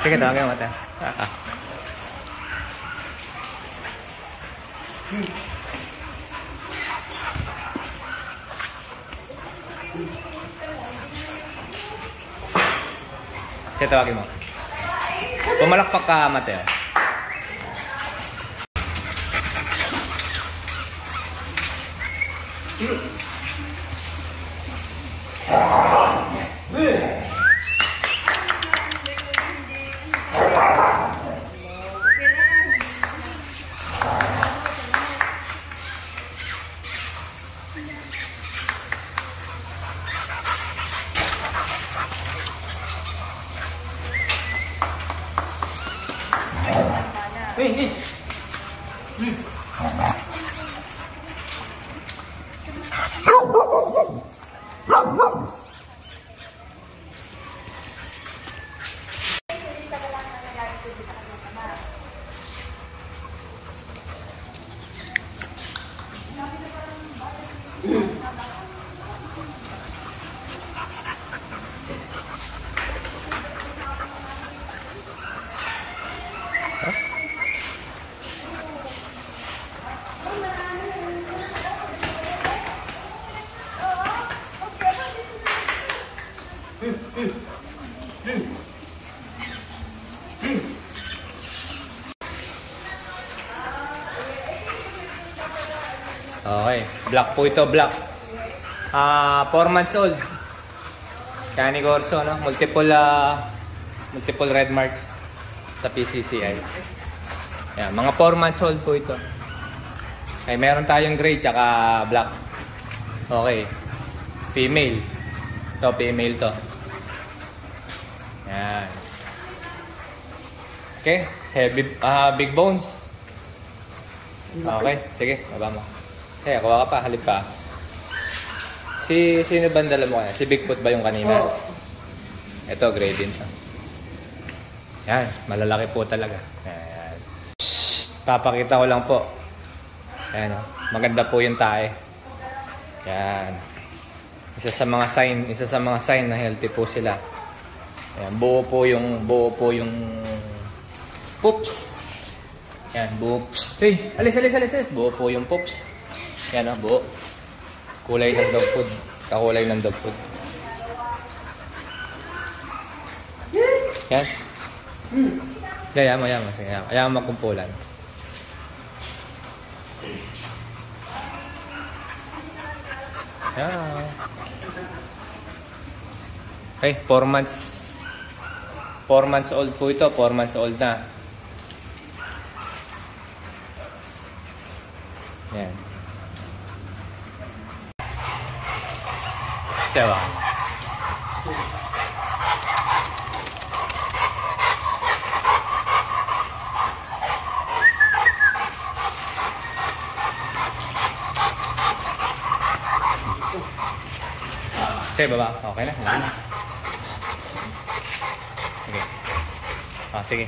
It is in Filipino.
Sige, tawagin mo tayo. Sige, tawagin mo. Pumalakpak ka, Mateo. Okay, black po ito, black. 4 months old. Kani Corso, no? Multiple red marks sa PCCI. Yan, mga 4 months old po ito. Okay, meron tayong gray tsaka black. Okay. Female. Ito, female to. Yan. Okay, heavy, big bones. Okay, sige, baba mo. Kaya, kuha ka pa, halip ka. Sino ba dala mo kaya? Si Bigfoot ba yung kanina? Ito, gray din siya. Yan, malalaki po talaga. Yan. Papakita ko lang po. Yan, maganda po yung tae. Yan. Isa sa mga sign na healthy po sila. Yan, buo po yung poops. Yan, buo. Hey, alis. Buo po yung poops. Yan o, buo. Kulay ng dog food. Kakulay ng dog food. Yan. Hayaan mo. Hayaan mo magkumpulan. Yan. Okay, 4 months. 4 months old po ito. 4 months old na. Yan. Diba? Okay, baba. Okay na. Sige. Sige.